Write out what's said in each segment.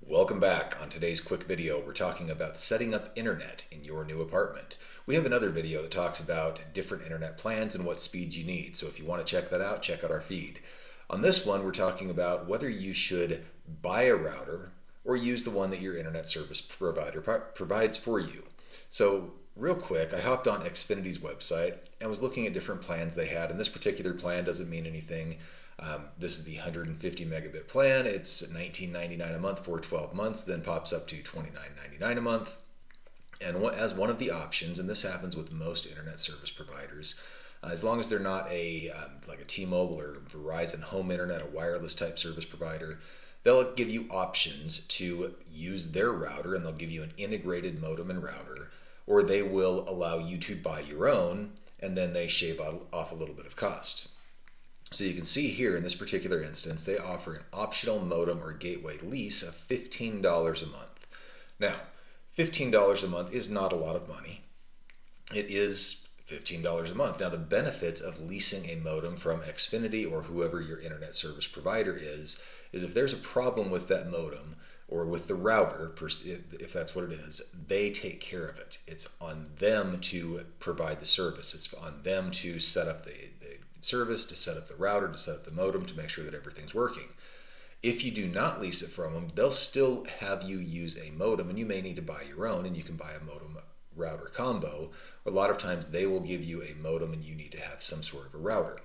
Welcome back. On today's quick video, we're talking about setting up internet in your new apartment. We have another video that talks about different internet plans and what speeds you need. So if you want to check that out, check out our feed. On this one, we're talking about whether you should buy a router or use the one that your internet service provider provides for you. So real quick, I hopped on Xfinity's website and was looking at different plans they had, and this particular plan doesn't mean anything. This is the 150 megabit plan. It's $19.99 a month for 12 months, then pops up to $29.99 a month. And as one of the options, and this happens with most internet service providers, as long as they're not like a T-Mobile or Verizon home internet, a wireless type service provider, they'll give you options to use their router, and they'll give you an integrated modem and router, or they will allow you to buy your own, and then they shave off a little bit of cost. So you can see here in this particular instance, they offer an optional modem or gateway lease of $15 a month. Now, $15 a month is not a lot of money. It is $15 a month. Now, the benefits of leasing a modem from Xfinity or whoever your internet service provider is if there's a problem with that modem or with the router, if that's what it is, they take care of it. It's on them to provide the service. It's on them to set up the service, to set up the router, to set up the modem, to make sure that everything's working. If you do not lease it from them, they'll still have you use a modem, and you may need to buy your own, and you can buy a modem router combo. A lot of times they will give you a modem and you need to have some sort of a router.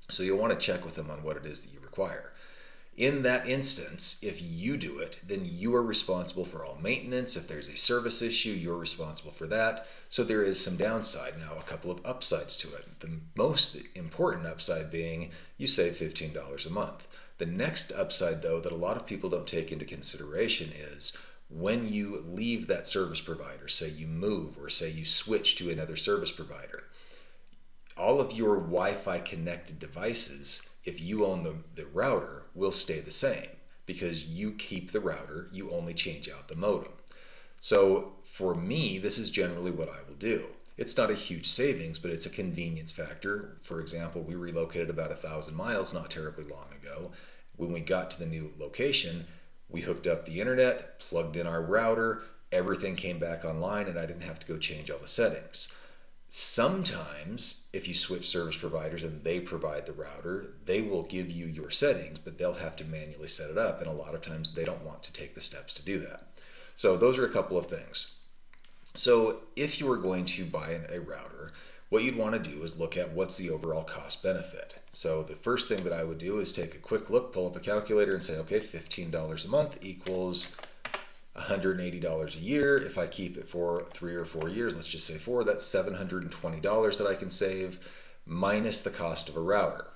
So you'll want to check with them on what it is that you require. In that instance, if you do it, then you are responsible for all maintenance. If there's a service issue, you're responsible for that. So there is some downside. Now, a couple of upsides to it. The most important upside being you save $15 a month. The next upside, though, that a lot of people don't take into consideration is when you leave that service provider, say you move or say you switch to another service provider, all of your Wi-Fi connected devices, if you own the router, will stay the same because you keep the router, you only change out the modem. So for me, this is generally what I will do. It's not a huge savings, but it's a convenience factor. For example, we relocated about 1,000 miles not terribly long ago. When we got to the new location, we hooked up the internet, plugged in our router, everything came back online, and I didn't have to go change all the settings. Sometimes, if you switch service providers and they provide the router, they will give you your settings, but they'll have to manually set it up, and a lot of times they don't want to take the steps to do that. So those are a couple of things. So if you were going to buy a router, what you'd want to do is look at what's the overall cost benefit. So the first thing that I would do is take a quick look, pull up a calculator and say, okay, $15 a month equals $180 a year. If I keep it for 3 or 4 years, let's just say 4, that's $720 that I can save minus the cost of a router.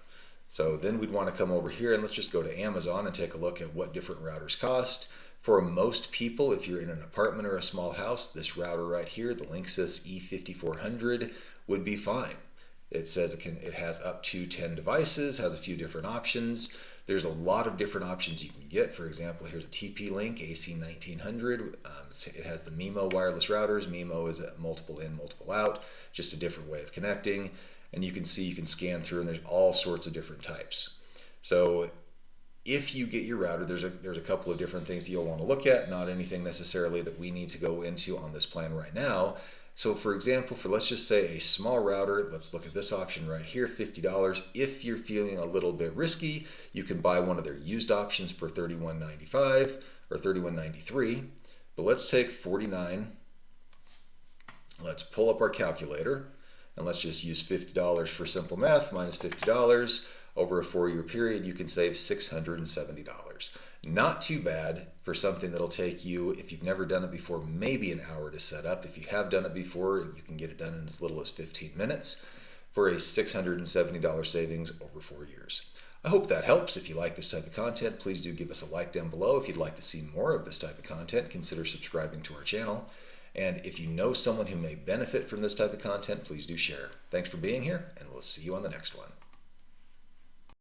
So then we'd want to come over here and let's just go to Amazon and take a look at what different routers cost. For most people, if you're in an apartment or a small house, this router right here, the Linksys E5400, would be fine. It says it has up to 10 devices, has a few different options. There's a lot of different options you can get. For example, here's a TP-Link AC1900. It has the MIMO wireless routers. MIMO is a multiple in, multiple out, just a different way of connecting. And you can see, you can scan through, and there's all sorts of different types. So if you get your router, there's a couple of different things that you'll want to look at, not anything necessarily that we need to go into on this plan right now. So for example, for let's just say a small router, let's look at this option right here, $50. If you're feeling a little bit risky, you can buy one of their used options for $31.95 or $31.93. But let's take 49. Let's pull up our calculator and let's just use $50 for simple math minus $50. Over a 4-year period, you can save $670. Not too bad for something that'll take you, if you've never done it before, maybe an hour to set up. If you have done it before, you can get it done in as little as 15 minutes for a $670 savings over 4 years. I hope that helps. If you like this type of content, please do give us a like down below. If you'd like to see more of this type of content, consider subscribing to our channel. And if you know someone who may benefit from this type of content, please do share. Thanks for being here, and we'll see you on the next one.